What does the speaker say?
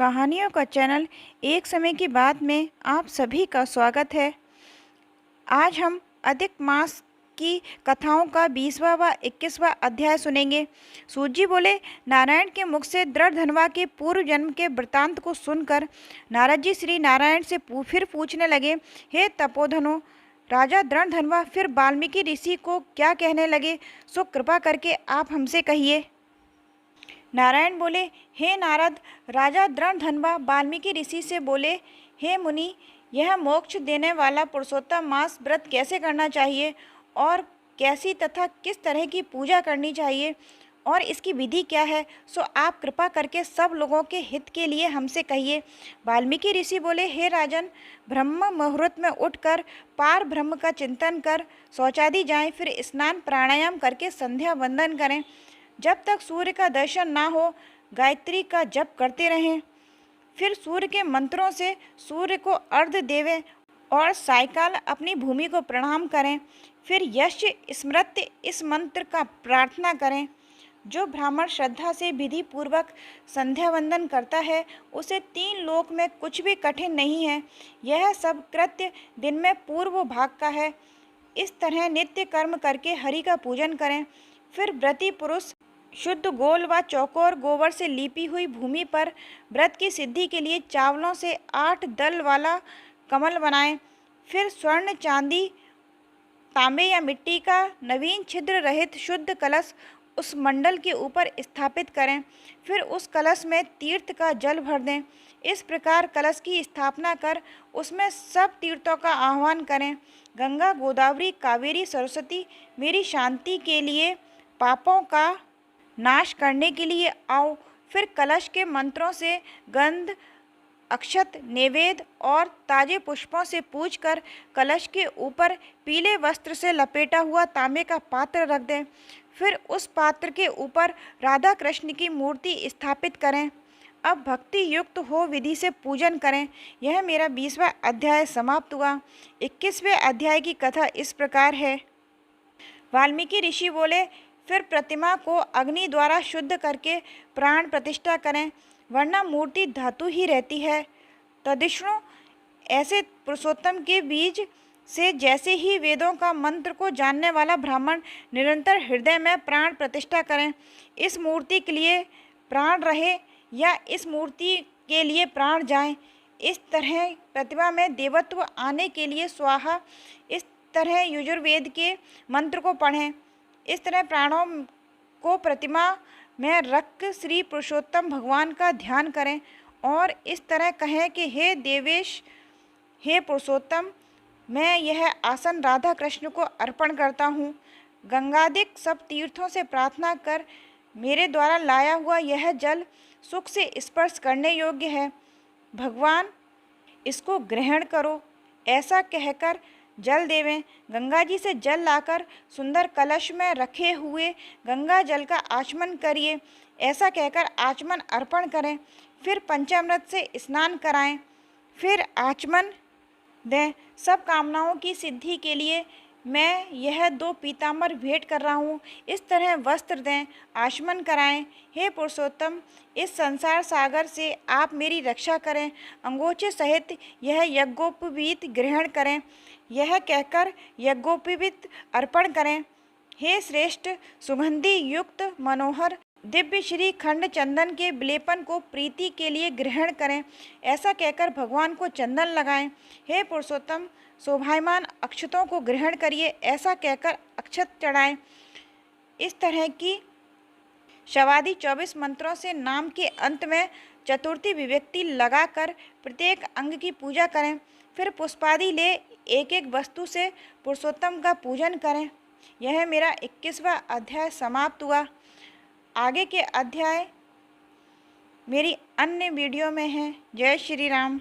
कहानियों का चैनल एक समय की बात में आप सभी का स्वागत है। आज हम अधिक मास की कथाओं का 20वां व 21वां अध्याय सुनेंगे। सूत जी बोले, नारायण के मुख से दृढ़ धनवा के पूर्व जन्म के वृतांत को सुनकर नारद जी श्री नारायण से फिर पूछने लगे, हे तपोधनो, राजा दृढ़ धनवा फिर वाल्मीकि ऋषि को क्या कहने लगे, सो कृपा करके आप हमसे कहिए। नारायण बोले, हे नारद, राजा दृढ़ धनवा वाल्मीकि ऋषि से बोले, हे मुनि, यह मोक्ष देने वाला पुरुषोत्तम मास व्रत कैसे करना चाहिए और कैसी तथा किस तरह की पूजा करनी चाहिए और इसकी विधि क्या है, सो आप कृपा करके सब लोगों के हित के लिए हमसे कहिए। वाल्मीकि ऋषि बोले, हे राजन, ब्रह्म मुहूर्त में उठकर पार ब्रह्म का चिंतन कर शौचादि जाएं, फिर स्नान प्राणायाम करके संध्या वंदन करें। जब तक सूर्य का दर्शन ना हो गायत्री का जप करते रहें। फिर सूर्य के मंत्रों से सूर्य को अर्घ्य देवें और सायकाल अपनी भूमि को प्रणाम करें। फिर यश स्मृत्य इस मंत्र का प्रार्थना करें। जो ब्राह्मण श्रद्धा से विधि पूर्वक संध्या वंदन करता है उसे 3 लोक में कुछ भी कठिन नहीं है। यह सब कृत्य दिन में पूर्व भाग का है। इस तरह नित्य कर्म करके हरि का पूजन करें। फिर व्रती पुरुष शुद्ध गोल व चौकोर गोबर से लीपी हुई भूमि पर व्रत की सिद्धि के लिए चावलों से 8 दल वाला कमल बनाएं। फिर स्वर्ण, चांदी, तांबे या मिट्टी का नवीन छिद्र रहित शुद्ध कलश उस मंडल के ऊपर स्थापित करें। फिर उस कलश में तीर्थ का जल भर दें। इस प्रकार कलश की स्थापना कर उसमें सब तीर्थों का आह्वान करें। गंगा, गोदावरी, कावेरी, सरस्वती, मेरी शांति के लिए, पापों का नाश करने के लिए आओ। फिर कलश के मंत्रों से गंध, अक्षत, नैवेद्य और ताजे पुष्पों से पूजकर कलश के ऊपर पीले वस्त्र से लपेटा हुआ तांबे का पात्र रख दें। फिर उस पात्र के ऊपर राधा कृष्ण की मूर्ति स्थापित करें। अब भक्ति युक्त हो विधि से पूजन करें। यह मेरा 20वां अध्याय समाप्त हुआ। 21वें अध्याय की कथा इस प्रकार है। वाल्मीकि ऋषि बोले, फिर प्रतिमा को अग्नि द्वारा शुद्ध करके प्राण प्रतिष्ठा करें, वरना मूर्ति धातु ही रहती है। तदिष्णु ऐसे पुरुषोत्तम के बीज से जैसे ही वेदों का मंत्र को जानने वाला ब्राह्मण निरंतर हृदय में प्राण प्रतिष्ठा करें। इस मूर्ति के लिए प्राण रहे या इस मूर्ति के लिए प्राण जाए, इस तरह प्रतिमा में देवत्व आने के लिए स्वाहा, इस तरह यजुर्वेद के मंत्र को पढ़ें। इस तरह प्राणों को प्रतिमा में रख श्री पुरुषोत्तम भगवान का ध्यान करें और इस तरह कहें कि हे देवेश, हे पुरुषोत्तम, मैं यह आसन राधा कृष्ण को अर्पण करता हूँ। गंगादिक सब तीर्थों से प्रार्थना कर मेरे द्वारा लाया हुआ यह जल सुख से स्पर्श करने योग्य है। भगवान, इसको ग्रहण करो। ऐसा कहकर जल देवें। गंगा जी से जल लाकर सुंदर कलश में रखे हुए गंगा जल का आचमन करिए। ऐसा कहकर आचमन अर्पण करें। फिर पंचामृत से स्नान कराएं। फिर आचमन दें। सब कामनाओं की सिद्धि के लिए मैं यह 2 पीताम्बर भेंट कर रहा हूँ। इस तरह वस्त्र दें, आचमन कराएं। हे पुरुषोत्तम, इस संसार सागर से आप मेरी रक्षा करें। अंगोचे सहित यह यज्ञोपवीत ग्रहण करें। यह कहकर यज्ञोपवीत अर्पण करें। हे श्रेष्ठ, सुगंधि युक्त मनोहर दिव्य श्री खंड चंदन के विलेपन को प्रीति के लिए ग्रहण करें। ऐसा कहकर भगवान को चंदन लगाएं। हे पुरुषोत्तम, शोभायमान अक्षतों को ग्रहण करिए। ऐसा कहकर अक्षत चढ़ाएं। इस तरह की शवादि 24 मंत्रों से नाम के अंत में चतुर्थी विभक्ति लगाकर प्रत्येक अंग की पूजा करें। फिर पुष्पादि ले एक एक वस्तु से पुरुषोत्तम का पूजन करें। यह मेरा 21वां अध्याय समाप्त हुआ। आगे के अध्याय मेरी अन्य वीडियो में हैं। जय श्री राम।